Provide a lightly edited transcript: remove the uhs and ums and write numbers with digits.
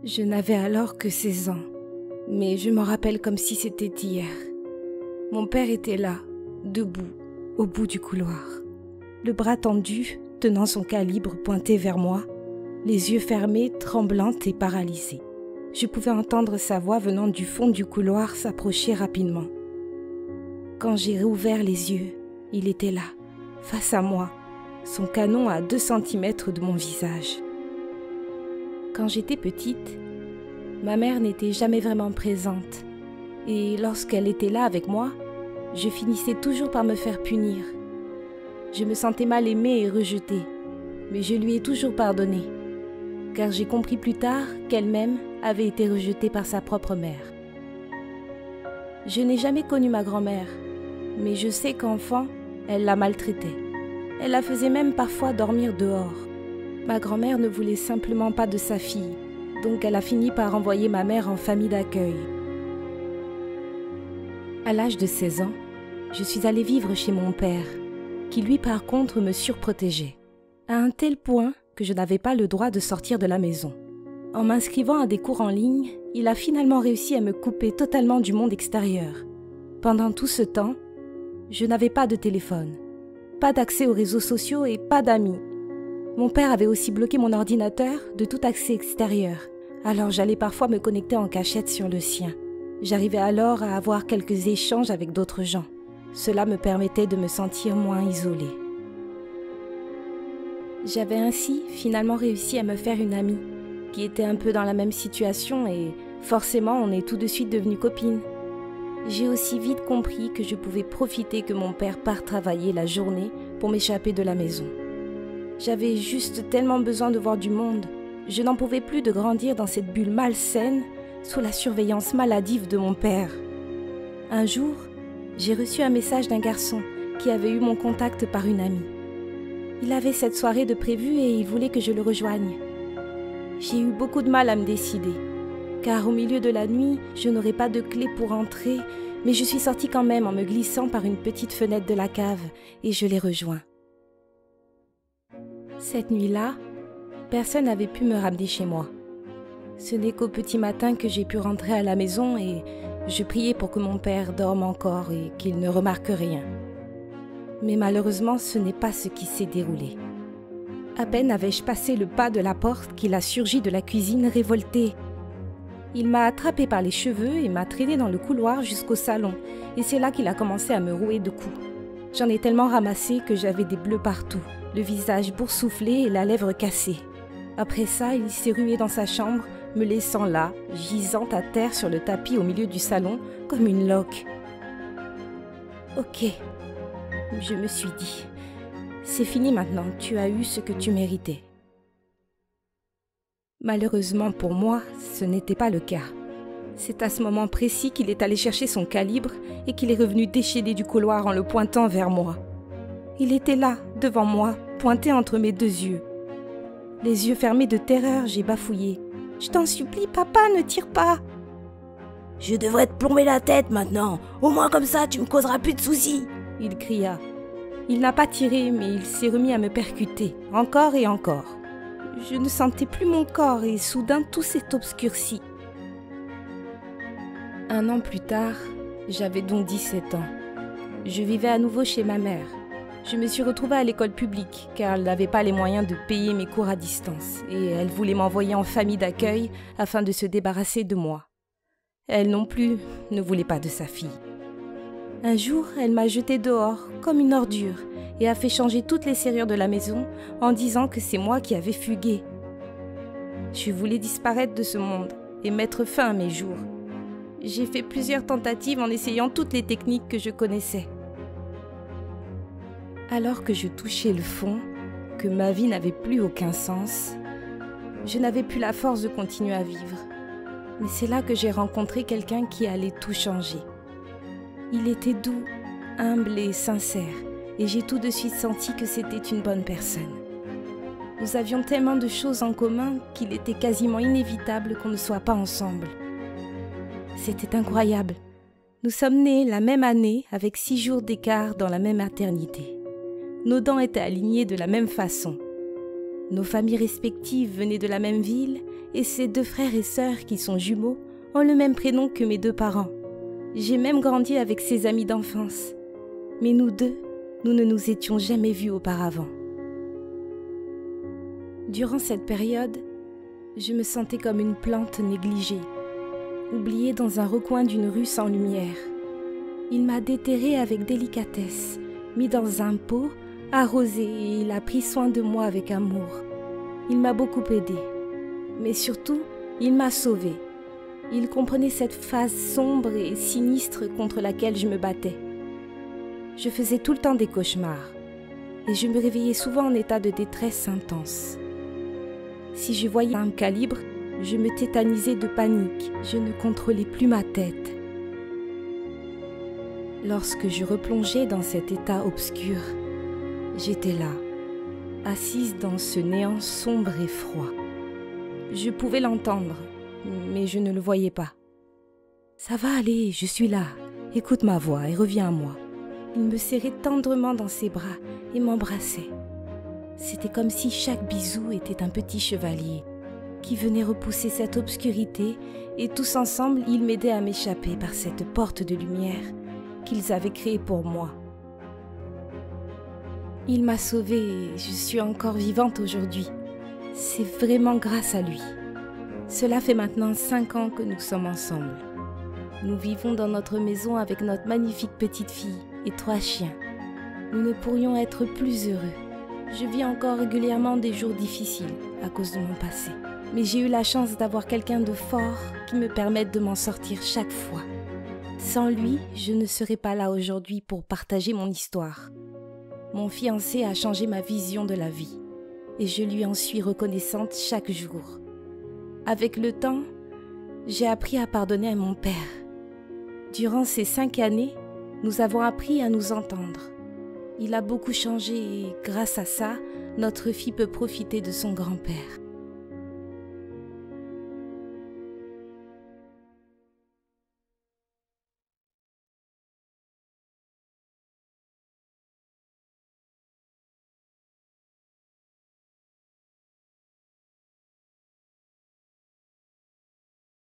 Je n'avais alors que 16 ans, mais je m'en rappelle comme si c'était hier. Mon père était là, debout, au bout du couloir, le bras tendu, tenant son calibre pointé vers moi, les yeux fermés, tremblante et paralysée. Je pouvais entendre sa voix venant du fond du couloir s'approcher rapidement. Quand j'ai rouvert les yeux, il était là, face à moi, son canon à 2 centimètres de mon visage. Quand j'étais petite, ma mère n'était jamais vraiment présente et lorsqu'elle était là avec moi, je finissais toujours par me faire punir. Je me sentais mal aimée et rejetée, mais je lui ai toujours pardonné, car j'ai compris plus tard qu'elle-même avait été rejetée par sa propre mère. Je n'ai jamais connu ma grand-mère, mais je sais qu'enfant, elle la maltraitait. Elle la faisait même parfois dormir dehors. Ma grand-mère ne voulait simplement pas de sa fille, donc elle a fini par envoyer ma mère en famille d'accueil. À l'âge de 16 ans, je suis allée vivre chez mon père, qui lui par contre me surprotégeait, à un tel point que je n'avais pas le droit de sortir de la maison. En m'inscrivant à des cours en ligne, il a finalement réussi à me couper totalement du monde extérieur. Pendant tout ce temps, je n'avais pas de téléphone, pas d'accès aux réseaux sociaux et pas d'amis. Mon père avait aussi bloqué mon ordinateur de tout accès extérieur, alors j'allais parfois me connecter en cachette sur le sien. J'arrivais alors à avoir quelques échanges avec d'autres gens. Cela me permettait de me sentir moins isolée. J'avais ainsi finalement réussi à me faire une amie, qui était un peu dans la même situation et forcément on est tout de suite devenues copines. J'ai aussi vite compris que je pouvais profiter que mon père parte travailler la journée pour m'échapper de la maison. J'avais juste tellement besoin de voir du monde. Je n'en pouvais plus de grandir dans cette bulle malsaine sous la surveillance maladive de mon père. Un jour, j'ai reçu un message d'un garçon qui avait eu mon contact par une amie. Il avait cette soirée de prévu et il voulait que je le rejoigne. J'ai eu beaucoup de mal à me décider, car au milieu de la nuit, je n'aurais pas de clé pour entrer, mais je suis sortie quand même en me glissant par une petite fenêtre de la cave et je l'ai rejoint. Cette nuit-là, personne n'avait pu me ramener chez moi. Ce n'est qu'au petit matin que j'ai pu rentrer à la maison et je priais pour que mon père dorme encore et qu'il ne remarque rien. Mais malheureusement, ce n'est pas ce qui s'est déroulé. À peine avais-je passé le pas de la porte qu'il a surgi de la cuisine révolté. Il m'a attrapé par les cheveux et m'a traîné dans le couloir jusqu'au salon et c'est là qu'il a commencé à me rouer de coups. J'en ai tellement ramassé que j'avais des bleus partout, le visage boursouflé et la lèvre cassée. Après ça, il s'est rué dans sa chambre, me laissant là, gisante à terre sur le tapis au milieu du salon, comme une loque. Ok, je me suis dit, c'est fini maintenant, tu as eu ce que tu méritais. Malheureusement pour moi, ce n'était pas le cas. C'est à ce moment précis qu'il est allé chercher son calibre et qu'il est revenu déchaîné du couloir en le pointant vers moi. Il était là, devant moi, pointé entre mes 2 yeux. Les yeux fermés de terreur, j'ai bafouillé. « Je t'en supplie, papa, ne tire pas !»« Je devrais te plomber la tête maintenant. Au moins comme ça, tu me causeras plus de soucis. » il cria. Il n'a pas tiré, mais il s'est remis à me percuter, encore et encore. Je ne sentais plus mon corps et soudain tout s'est obscurci. 1 an plus tard, j'avais donc 17 ans. Je vivais à nouveau chez ma mère. Je me suis retrouvée à l'école publique car elle n'avait pas les moyens de payer mes cours à distance et elle voulait m'envoyer en famille d'accueil afin de se débarrasser de moi. Elle non plus ne voulait pas de sa fille. Un jour, elle m'a jetée dehors comme une ordure et a fait changer toutes les serrures de la maison en disant que c'est moi qui avais fugué. Je voulais disparaître de ce monde et mettre fin à mes jours. J'ai fait plusieurs tentatives en essayant toutes les techniques que je connaissais. Alors que je touchais le fond, que ma vie n'avait plus aucun sens, je n'avais plus la force de continuer à vivre. Mais c'est là que j'ai rencontré quelqu'un qui allait tout changer. Il était doux, humble et sincère, et j'ai tout de suite senti que c'était une bonne personne. Nous avions tellement de choses en commun qu'il était quasiment inévitable qu'on ne soit pas ensemble. C'était incroyable. Nous sommes nés la même année avec 6 jours d'écart dans la même maternité. Nos dents étaient alignées de la même façon. Nos familles respectives venaient de la même ville Et ses 2 frères et sœurs, qui sont jumeaux, ont le même prénom que mes 2 parents. J'ai même grandi avec ses amis d'enfance. Mais nous deux, nous ne nous étions jamais vus auparavant. Durant cette période, je me sentais comme une plante négligée, oubliée dans un recoin d'une rue sans lumière. Il m'a déterrée avec délicatesse, mis dans un pot, arrosé, et il a pris soin de moi avec amour. Il m'a beaucoup aidée, mais surtout, il m'a sauvée. Il comprenait cette phase sombre et sinistre contre laquelle je me battais. Je faisais tout le temps des cauchemars, et je me réveillais souvent en état de détresse intense. Si je voyais un calibre, je me tétanisais de panique, je ne contrôlais plus ma tête. Lorsque je replongeais dans cet état obscur, j'étais là, assise dans ce néant sombre et froid. Je pouvais l'entendre, mais je ne le voyais pas. « Ça va aller, je suis là, écoute ma voix et reviens à moi. » Il me serrait tendrement dans ses bras et m'embrassait. C'était comme si chaque bisou était un petit chevalier qui venait repousser cette obscurité, et tous ensemble, ils m'aidaient à m'échapper par cette porte de lumière qu'ils avaient créée pour moi. Il m'a sauvée et je suis encore vivante aujourd'hui. C'est vraiment grâce à lui. Cela fait maintenant 5 ans que nous sommes ensemble. Nous vivons dans notre maison avec notre magnifique petite fille et 3 chiens. Nous ne pourrions être plus heureux. Je vis encore régulièrement des jours difficiles à cause de mon passé. Mais j'ai eu la chance d'avoir quelqu'un de fort qui me permette de m'en sortir chaque fois. Sans lui, je ne serais pas là aujourd'hui pour partager mon histoire. Mon fiancé a changé ma vision de la vie et je lui en suis reconnaissante chaque jour. Avec le temps, j'ai appris à pardonner à mon père. Durant ces 5 années, nous avons appris à nous entendre. Il a beaucoup changé et grâce à ça, notre fille peut profiter de son grand-père.